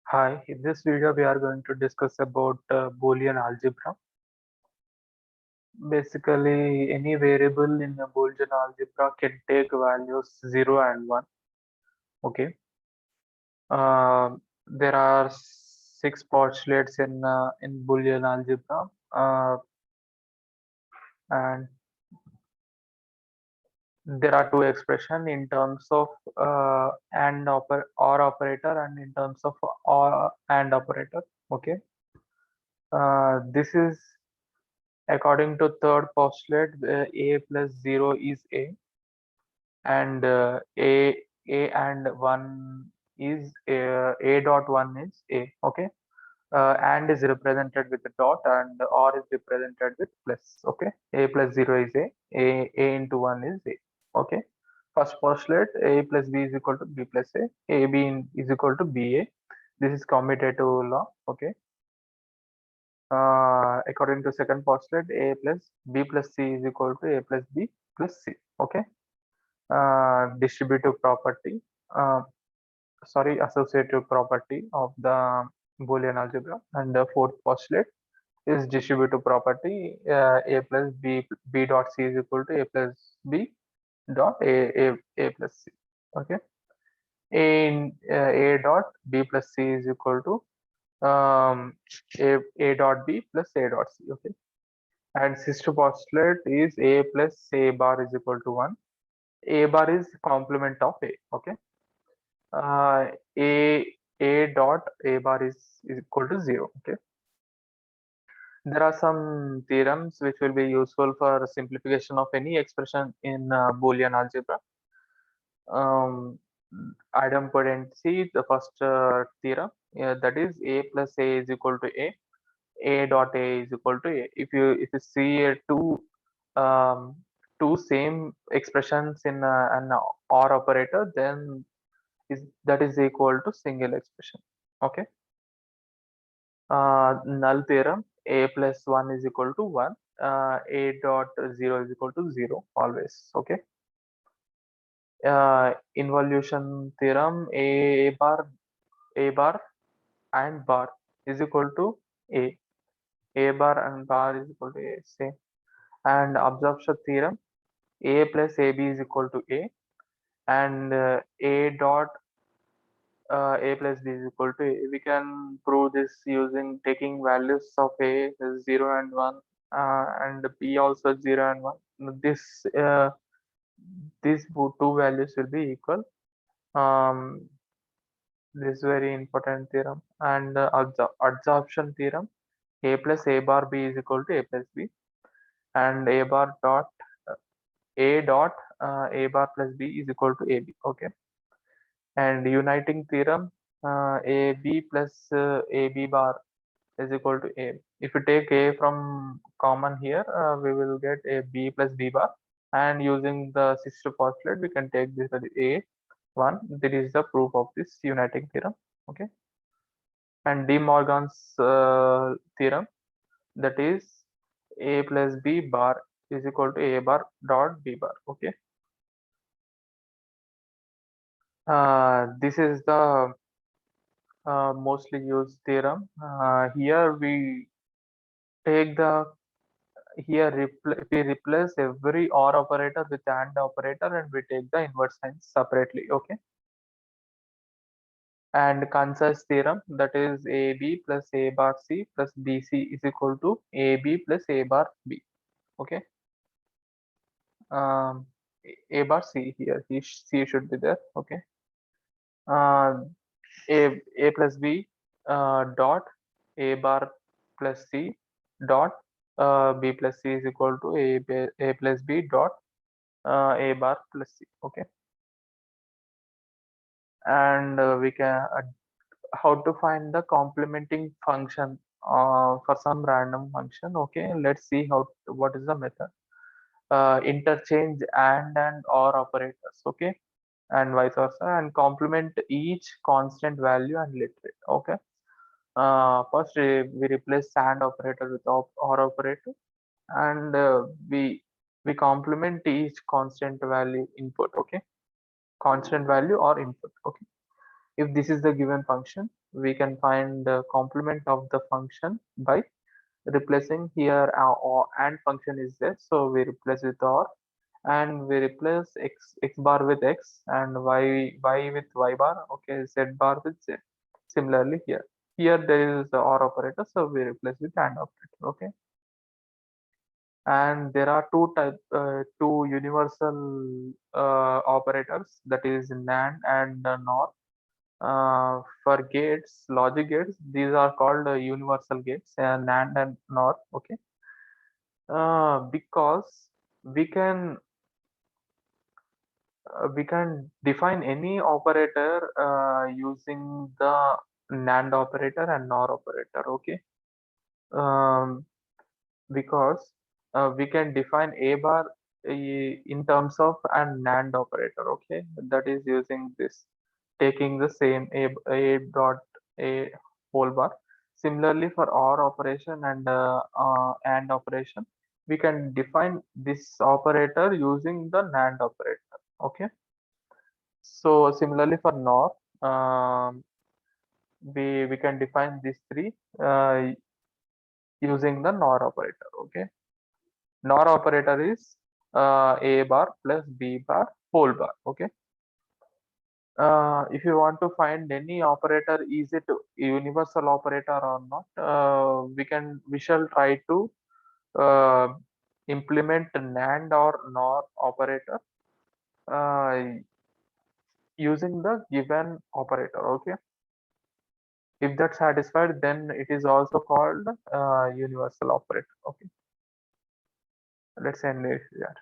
Hi, in this video we are going to discuss about Boolean algebra. Basically, any variable in a Boolean algebra can take values 0 and 1. Okay. There are six postulates in Boolean algebra, and there are two expressions in terms of or operator and in terms of or and operator. Okay. This is according to third postulate, a plus 0 is a, and a and 1 is a dot 1 is a. Okay. And is represented with a dot, and or is represented with plus. Okay. A plus 0 is a into 1 is a. Okay. First postulate, a plus b is equal to b plus a b is equal to ba. This is commutative law. Okay. According to second postulate, a plus b plus c is equal to a plus b plus c. Okay. Distributive property, uh, sorry, associative property of the Boolean algebra. And the fourth postulate is distributive property, a plus b dot c is equal to a plus b dot a plus c. Okay. A dot b plus c is equal to a dot b plus a dot c. Okay. And sister postulate is a plus a bar is equal to 1. A bar is complement of a. Okay. uh, a a dot a bar is equal to 0. Okay. There are some theorems which will be useful for simplification of any expression in Boolean algebra. um, Idempotency, the first theorem, that is a plus a is equal to a dot a is equal to a. If you see um, two same expressions in an or operator, then that is equal to single expression. Okay. Null theorem, a plus 1 is equal to 1, a dot 0 is equal to 0 always. Okay. Involution theorem, a bar and bar is equal to a bar and bar is equal to a, same. And absorption theorem, a plus ab is equal to a, and a dot a plus b is equal to a. We can prove this using taking values of a as 0 and 1, and b also 0 and 1. These two values will be equal. This is very important theorem. And adsorption theorem, a plus a bar b is equal to a plus b, and a bar dot a dot a bar plus b is equal to ab. Okay. And uniting theorem, ab plus ab bar is equal to a. If you take a from common here, we will get a b plus b bar, and using the sister postulate we can take this as a one. That is the proof of this uniting theorem. Okay. And De Morgan's theorem, that is a plus b bar is equal to a bar dot b bar. Okay. This is the mostly used theorem. Here we take the we replace every or operator with and operator, and we take the inverse signs separately. Okay. And Kansas theorem, that is ab plus a bar c plus bc is equal to ab plus a bar b. Okay. um, a bar c here, c should be there. Okay. uh, a plus b dot a bar plus c dot b plus c is equal to a plus b dot a bar plus c. Okay. And we can how to find the complementing function for some random function. Okay, let's see what is the method. Interchange and or operators. Okay. And vice versa, and complement each constant value and literate. Okay. First we replace and operator with or operator, and we complement each constant value input. Okay. Constant value or input. Okay. If this is the given function, we can find the complement of the function by replacing here our or and function is there, so we replace with or, and we replace x bar with x and y with y bar, okay, z bar with z. Similarly here there is the or operator, so we replace with and operator, okay. And there are two universal operators, that is NAND and NOR. For gates, logic gates, these are called universal gates, NAND and NOR, okay. Because we can we can define any operator using the NAND operator and NOR operator, okay. Um, because we can define a bar in terms of an NAND operator, okay, that is using this, taking the same a dot a whole bar. Similarly for or operation and operation, we can define this operator using the NAND operator, okay. So similarly for NOR, we can define these three using the NOR operator, okay. NOR operator is a bar plus b bar whole bar, okay. If you want to find any operator, is it universal operator or not, we shall try to uh, implement NAND or NOR operator uh, using the given operator, okay. If that's satisfied, then it is also called universal operator, okay. Let's end it here.